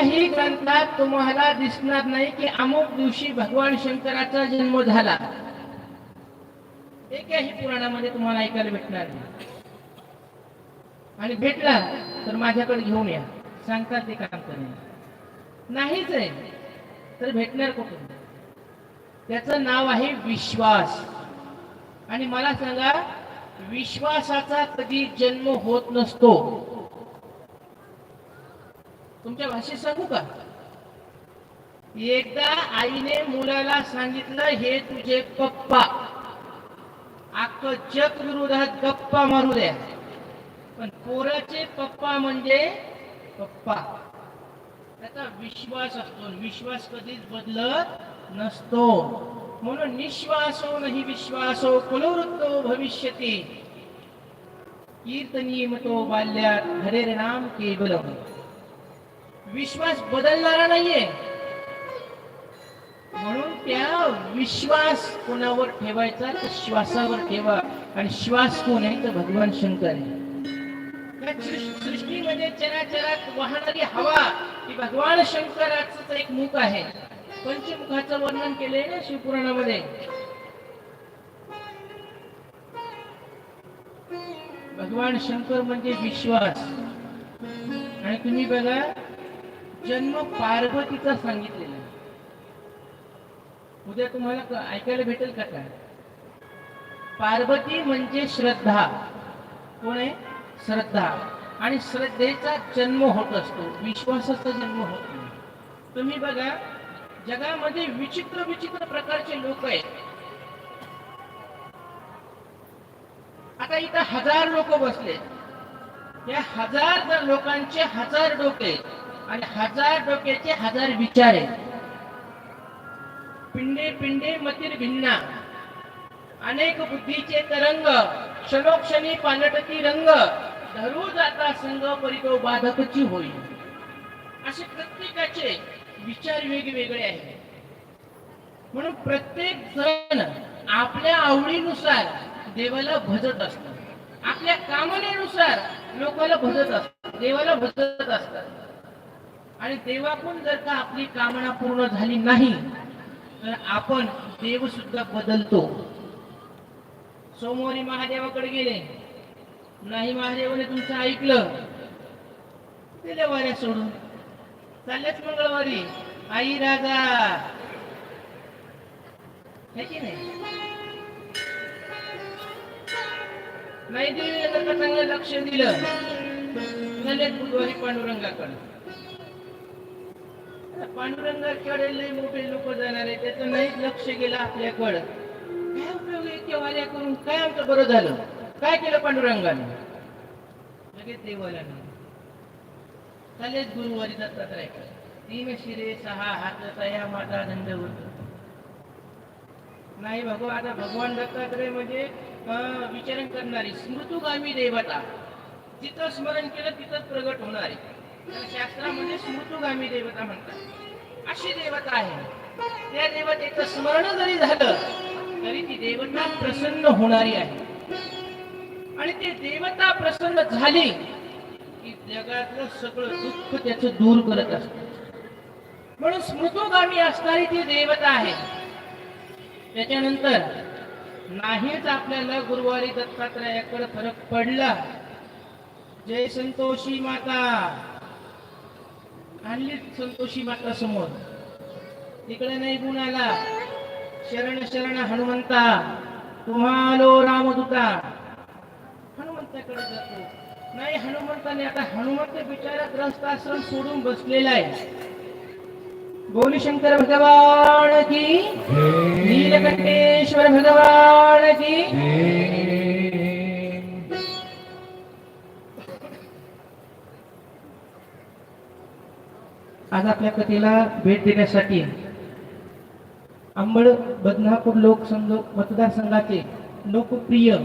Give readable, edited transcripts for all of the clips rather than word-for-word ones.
कोणत्याही ग्रंथात तुम्हाला दिसणार नाही की अमुक दिवशी भगवान शंकराचा जन्म झाला. एकाही पुराणामध्ये तुम्हाला ऐकायला भेटणार नाही. आणि भेटला तर माझ्याकडे घेऊन या, सांगतात ते काम करणे नाहीच आहे तर भेटणार कुठून? त्याचं नाव आहे विश्वास. आणि मला सांगा, विश्वासाचा कधी जन्म होत नसतो. तुमच्या भाषेत सांगू का? एकदा आईने मुलाला सांगितलं, हे तुझे पप्पा. अख्खं जग विरोधात गप्पा मारू द्या, पण पोराचे पप्पा म्हणजे पप्पा. त्याचा विश्वास असतो. विश्वास कधीच बदलत नसतो. म्हणून निश्वासो नाही विश्वासो कुलवृत्तो भविष्यती कीर्तनीयमतो बाल्यात हरेर नाम केवलम. विश्वास बदलणारा नाहीये. म्हणून त्या विश्वास कोणावर ठेवायचा तर श्वासावर ठेवा. आणि श्वास कोण आहे तर भगवान शंकर आहे. सृष्टीमध्ये चराचरात वाहणारी हवा ही भगवान शंकराचं एक मुख आहे. पंचमुखाचं वर्णन केलंय ना शिवपुराणामध्ये. भगवान शंकर म्हणजे विश्वास. आणि तुम्ही बघा, जन्म पार्वतीचा सांगितलेला. उद्या तुम्हाला ऐकायला भेटेल का काय? पार्वती म्हणजे श्रद्धा. कोण आहे? श्रद्धा. आणि श्रद्धेचा जन्म होत असतो, विश्वासाचा जन्म होत नाही. तुम्ही बघा, जगामध्ये विचित्र विचित्र प्रकारचे लोक आहेत. आता इथं 1000 लोक बसले. या 1000 लोकांचे 1000 डोके आणि 1000 डोक्याचे 1000 विचार आहेत. पिंडे पिंडे मतिर भिन्ना, अनेक बुद्धीचे तरंग, क्षणोक्षणी पालटती रंग, धरू जाता संग परितो बाधकची होईल. असे प्रत्येकाचे विचार वेगवेगळे आहेत. म्हणून प्रत्येक जण आपल्या आवडीनुसार देवाला भजत असतात. आपल्या कामनेनुसार लोकांना भजत असतात, देवाला भजत असतात. आणि देवाकडून जर का आपली कामना पूर्ण झाली नाही तर आपण देव सुद्धा बदलतो. सोमवारी महादेवाकडे गेले नाही, महादेवाने तुमचं ऐकलं, दिल्या वाऱ्या सोडून चालल्याच मंगळवारी आई राजा. है की नाही दिलं तर चांगलं लक्ष दिलं, चालल्याच बुधवारी पांडुरंगाकडे. पांडुरंगाकडे लय मोठे लोक जाणार आहे, त्याचं नाहीच लक्ष गेलं आपल्याकडं. काय उपयोग इतक्या वाऱ्या करून? काय आमचं बरं झालं? काय केलं पांडुरंगाने? लगेच देवाला नाही. चालेच गुरुवारी दत्तात्रय, 3 शिरे 6 हात तया माता दंडवत. नाही बघू, आता भगवान दत्तात्रय म्हणजे विचारण करणारी स्मृतुगामी देवता. जिथं स्मरण केलं तिथंच प्रगट होणारी. शास्त्रामध्ये स्मृतुगामी देवता म्हणतात. अशी देवता आहे. त्या देवतेचं स्मरण जरी झालं तरी ती देवता प्रसन्न होणारी आहे. आणि ती देवता प्रसन्न झाली की जगातलं सगळं दुःख त्याचं दूर करत असते. म्हणून स्मृतुगामी असणारी ती देवता आहे. त्याच्यानंतर नाहीच आपल्याला गुरुवारी दत्तात्रयाकडे फरक पडला. जय संतोषी माता आणली, संतोषी माता समोर. तिकडे नाही गुण आला, शरण शरण हनुमंता तुम्हालो रामदूता. हनुमंताकडे जातो. नाही, हनुमंताने आता हनुमंत बिचारा ग्रस्त आश्रम सोडून बसलेला आहे. बोली शंकर भगवान की, नीलकंठेश्वर भगवान की. आज आपल्या कथेला भेट देण्यासाठी अंबड बदनापूर लोकसंघ मतदारसंघाचे लोकप्रिय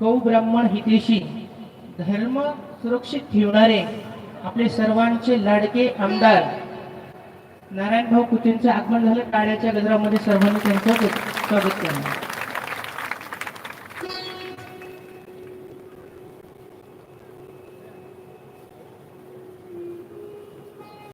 गौ ब्राह्मण हितेशी, धर्म सुरक्षित ठेवणारे आपले सर्वांचे लाडके आमदार नारायणभाऊ कुचेंचं आगमन झालं. टाळ्याच्या गजरामध्ये सर्वांनी त्यांचं स्वागत केलं.